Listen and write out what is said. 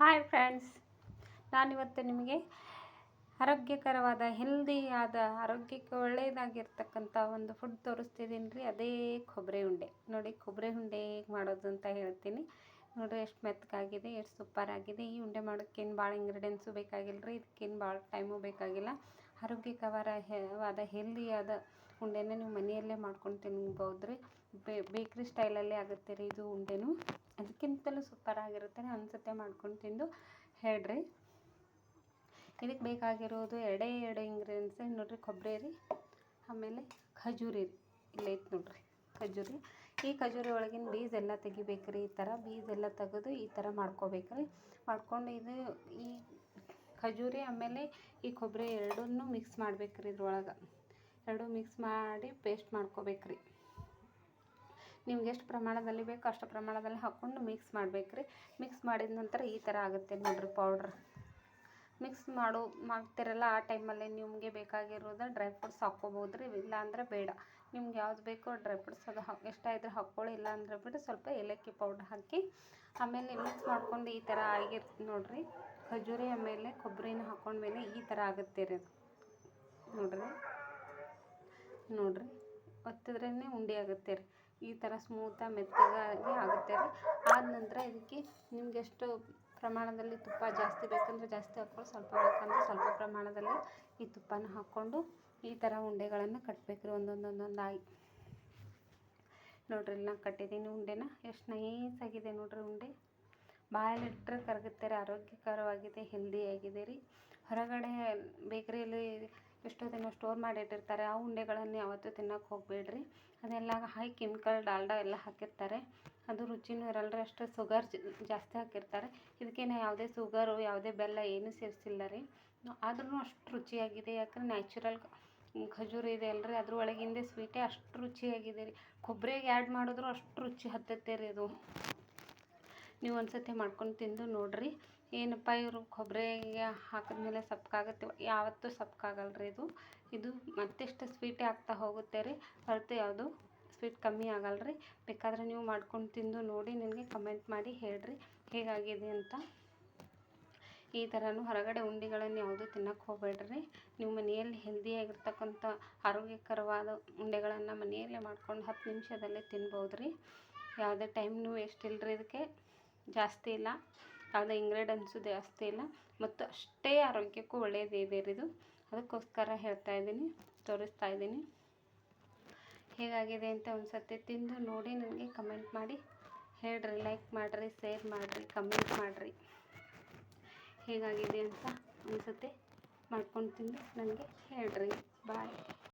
Hi friends, ನಾನಿವತ್ತು ನಿಮಗೆ ಆರೋಗ್ಯಕರವಾದ ಹೆಲ್ದಿಯಾದ ಆರೋಗ್ಯಕ್ಕೆ ಒಳ್ಳೆಯದಾಗಿರ್ತಕ್ಕಂಥ ಒಂದು ಫುಡ್ ತೋರಿಸ್ತಿದ್ದೀನಿ ರೀ. ಅದೇ ಕೊಬ್ಬರಿ ಉಂಡೆ. ನೋಡಿ, ಕೊಬ್ಬರಿ ಉಂಡೆ ಹೇಗೆ ಮಾಡೋದು ಅಂತ ಹೇಳ್ತೀನಿ. ನೋಡಿರಿ ಎಷ್ಟು ಮೆತ್ತಗಾಗಿದೆ, ಎಷ್ಟು ಸೂಪರಾಗಿದೆ. ಈ ಉಂಡೆ ಮಾಡೋಕ್ಕೇನು ಭಾಳ ಇಂಗ್ರೀಡಿಯೆಂಟ್ಸು ಬೇಕಾಗಿಲ್ಲ ರೀ. ಇದಕ್ಕೇನು ಭಾಳ ಟೈಮು ಬೇಕಾಗಿಲ್ಲ. ಆರೋಗ್ಯಕರವಾದ ಹೆಲ್ದಿಯಾದ ಉಂಡೆನ ನೀವು ಮನೆಯಲ್ಲೇ ಮಾಡ್ಕೊಂಡು ತಿನ್ಬೋದು ರೀ. ಬೇಕ್ರಿ ಸ್ಟೈಲಲ್ಲೇ ಆಗುತ್ತೆ ರೀ ಇದು ಉಂಡೆನೂ. ಅದಕ್ಕಿಂತಲೂ ಸೂಪರಾಗಿರುತ್ತೆ. ಅನ್ಸುತ್ತೆ ಮಾಡ್ಕೊಂಡು ತಿಂದು ಹೇಳ್ರಿ. ಇದಕ್ಕೆ ಬೇಕಾಗಿರೋದು ಎರಡೇ ಇಂಗ್ರೀಡಿಯೆಂಟ್ಸ್ ನೋಡಿರಿ. ಕೊಬ್ಬರಿ ರೀ, ಆಮೇಲೆ ಖಜೂರಿ ರೀ. ಇಲ್ಲೈತೆ ನೋಡಿರಿ ಖಜೂರಿ. ಈ ಖಜೂರಿ ಒಳಗಿನ ಬೀಜ ಎಲ್ಲ ತೆಗಿಬೇಕು ರೀ. ಈ ಥರ ಬೀಜ ಎಲ್ಲ ತೆಗೆದು ಈ ಥರ ಮಾಡ್ಕೋಬೇಕು ರೀ. ಮಾಡ್ಕೊಂಡು ಈ ಖಜೂರಿ ಆಮೇಲೆ ಈ ಕೊಬ್ಬರಿ ಎರಡನ್ನೂ ಮಿಕ್ಸ್ ಮಾಡ್ಬೇಕು ರೀ. ಇದ್ರೊಳಗೆ ಎರಡೂ ಮಿಕ್ಸ್ ಮಾಡಿ ಪೇಸ್ಟ್ ಮಾಡ್ಕೋಬೇಕು ರೀ. ನಿಮ್ಗೆ ಎಷ್ಟು ಪ್ರಮಾಣದಲ್ಲಿ ಬೇಕೋ ಅಷ್ಟು ಪ್ರಮಾಣದಲ್ಲಿ ಹಾಕ್ಕೊಂಡು ಮಿಕ್ಸ್ ಮಾಡ್ಬೇಕು ರೀ. ಮಿಕ್ಸ್ ಮಾಡಿದ ನಂತರ ಈ ಥರ ಆಗುತ್ತೆ ನೋಡಿರಿ ಪೌಡ್ರ್. ಮಿಕ್ಸ್ ಮಾಡ್ತಿರಲ್ಲ ಆ ಟೈಮಲ್ಲಿ ನಿಮಗೆ ಬೇಕಾಗಿರೋದು ಡ್ರೈ ಫ್ರೂಟ್ಸ್ ಹಾಕ್ಕೋಬೋದು ರೀ. ಇಲ್ಲ ಅಂದರೆ ಬೇಡ. ನಿಮ್ಗೆ ಯಾವ್ದು ಬೇಕೋ ಡ್ರೈ ಫ್ರೂಟ್ಸ್ ಅದು ಇಷ್ಟ ಇದ್ದರೆ ಹಾಕ್ಕೊಳ್ಳಿ. ಇಲ್ಲ ಅಂದರೆ ಬಿಟ್ಟು ಸ್ವಲ್ಪ ಏಲಕ್ಕಿ ಪೌಡ್ರ್ ಹಾಕಿ ಆಮೇಲೆ ಮಿಕ್ಸ್ ಮಾಡ್ಕೊಂಡು ಈ ಥರ ಆಗಿರ್ತದೆ ನೋಡಿರಿ. ಖಜೂರಿ ಆಮೇಲೆ ಕೊಬ್ಬರಿನ ಹಾಕ್ಕೊಂಡ್ಮೇಲೆ ಈ ಥರ ಆಗುತ್ತೆ ರೀ ಅದು. ನೋಡಿರಿ ಒತ್ತಿದ್ರೇ ಉಂಡೆ ಆಗುತ್ತೆ ರೀ. ಈ ಥರ ಸ್ಮೂತಾಗಿ ಮೆತ್ತಗಾಗಿ ಆಗುತ್ತೆ ರೀ. ಆದ ನಂತರ ಇದಕ್ಕೆ ನಿಮ್ಗೆ ಎಷ್ಟು ಪ್ರಮಾಣದಲ್ಲಿ ತುಪ್ಪ ಜಾಸ್ತಿ ಬೇಕಂದ್ರೆ ಜಾಸ್ತಿ ಹಾಕ್ಕೊಳ್ಳಿ, ಸ್ವಲ್ಪ ಬೇಕಂದ್ರೆ ಸ್ವಲ್ಪ ಪ್ರಮಾಣದಲ್ಲಿ ಈ ತುಪ್ಪನ ಹಾಕ್ಕೊಂಡು ಈ ಥರ ಉಂಡೆಗಳನ್ನು ಕಟ್ಟಬೇಕು ರೀ. ಒಂದೊಂದಾಗಿ ನೋಡಿರಿ. ಇಲ್ಲಿ ನಾನು ಕಟ್ಟಿದ್ದೀನಿ ಉಂಡೆನ. ಎಷ್ಟು ನೈಸಾಗಿದೆ ನೋಡಿರಿ ಉಂಡೆ. ಬಾಯಲ್ಲಿಟ್ಟರೆ ಕರಗುತ್ತೆ ರೀ. ಆರೋಗ್ಯಕರವಾಗಿದೆ, ಹೆಲ್ದಿಯಾಗಿದೆ ರೀ. ಹೊರಗಡೆ ಬೇಕ್ರಿಯಲ್ಲಿ ಎಷ್ಟೋ ದಿನ ಸ್ಟೋರ್ ಮಾಡಿ ಇಟ್ಟಿರ್ತಾರೆ. ಆ ಉಂಡೆಗಳನ್ನು ಯಾವತ್ತೂ ತಿನ್ನೋಕೆ ಹೋಗಬೇಡ್ರಿ. ಅದೆಲ್ಲ ಹೈ ಕೆಮಿಕಲ್ ಡಾಲ್ಡಾ ಎಲ್ಲ ಹಾಕಿರ್ತಾರೆ. ಅದು ರುಚಿನೂ ಇರಲ್ಲ ರೀ. ಅಷ್ಟು ಶುಗರ್ ಜಾಸ್ತಿ ಹಾಕಿರ್ತಾರೆ. ಇದಕ್ಕೇನು ಯಾವುದೇ ಶುಗರು ಯಾವುದೇ ಬೆಲ್ಲ ಏನೂ ಸೇರಿಸಿಲ್ಲ ರೀ. ಆದ್ರೂ ಅಷ್ಟು ರುಚಿಯಾಗಿದೆ. ಯಾಕಂದ್ರೆ ನ್ಯಾಚುರಲ್ ಖಜೂರಿ ಇದೆ ಅಲ್ರಿ, ಅದ್ರ ಒಳಗಿಂದೇ ಸ್ವೀಟೇ ಅಷ್ಟು ರುಚಿಯಾಗಿದೆ ರೀ. ಕೊಬ್ಬರಿಗೆ ಆ್ಯಡ್ ಮಾಡಿದ್ರು ಅಷ್ಟು ರುಚಿ ಹತ್ತತ್ತೆ ರೀ ಇದು. ನೀವು ಒಂದ್ಸತಿ ಮಾಡ್ಕೊಂಡು ತಿಂದು ನೋಡಿರಿ. ಏನಪ್ಪ ಇವರು ಕೊಬ್ಬರಿಗೆ ಹಾಕಿದ್ಮೇಲೆ ಸಪ್ಪಗಾಗುತ್ತೆ, ಯಾವತ್ತೂ ಸಪ್ಪಗಾಗಲ್ಲ ರೀ ಇದು ಮತ್ತೆಷ್ಟು ಸ್ವೀಟೇ ಆಗ್ತಾ ಹೋಗುತ್ತೆ ರೀ. ಹೊರತು ಯಾವುದು ಸ್ವೀಟ್ ಕಮ್ಮಿ ಆಗಲ್ಲ ರೀ. ಬೇಕಾದರೆ ನೀವು ಮಾಡ್ಕೊಂಡು ತಿಂದು ನೋಡಿ ನನಗೆ ಕಮೆಂಟ್ ಮಾಡಿ ಹೇಳ್ರಿ ಹೇಗಾಗಿದೆ ಅಂತ. ಈ ಥರನೂ ಹೊರಗಡೆ ಉಂಡೆಗಳನ್ನು ಯಾವುದೂ ತಿನ್ನೋಕೆ ಹೋಗಬೇಡ್ರಿ. ನೀವು ಮನೆಯಲ್ಲಿ ಹೆಲ್ದಿಯಾಗಿರ್ತಕ್ಕಂಥ ಆರೋಗ್ಯಕರವಾದ ಉಂಡೆಗಳನ್ನು ಮನೆಯಲ್ಲೇ ಮಾಡ್ಕೊಂಡು 10 ನಿಮಿಷದಲ್ಲೇ ತಿನ್ಬೋದು ರೀ. ಯಾವುದೇ ಟೈಮ್ನೂ ವೇಸ್ಟ್ ಇಲ್ಲ ರೀ. ಇದಕ್ಕೆ ಜಾಸ್ತಿ ಇಲ್ಲ, ಯಾವುದೇ ಇಂಗ್ರೀಡಿಯೆಂಟ್ಸು ಜಾಸ್ತಿ ಇಲ್ಲ, ಮತ್ತು ಅಷ್ಟೇ ಆರೋಗ್ಯಕ್ಕೂ ಒಳ್ಳೆಯದಿದೆ ರೀ ಇದು. ಅದಕ್ಕೋಸ್ಕರ ತೋರಿಸ್ತಾ ಇದ್ದೀನಿ. ಹೇಗಾಗಿದೆ ಅಂತ ಒಂದು ಸರ್ತಿ ತಿಂದು ನೋಡಿ ನನಗೆ ಕಮೆಂಟ್ ಮಾಡಿ ಹೇಳ್ರಿ. ಲೈಕ್ ಮಾಡಿರಿ, ಶೇರ್ ಮಾಡಿರಿ, ಕಮೆಂಟ್ ಮಾಡಿರಿ. ಹೇಗಾಗಿದೆ ಅಂತ ಒಂದು ಸರ್ತಿ ಮಾಡ್ಕೊಂಡು ತಿಂದು ನನಗೆ ಹೇಳ್ರಿ. ಬಾಯ್.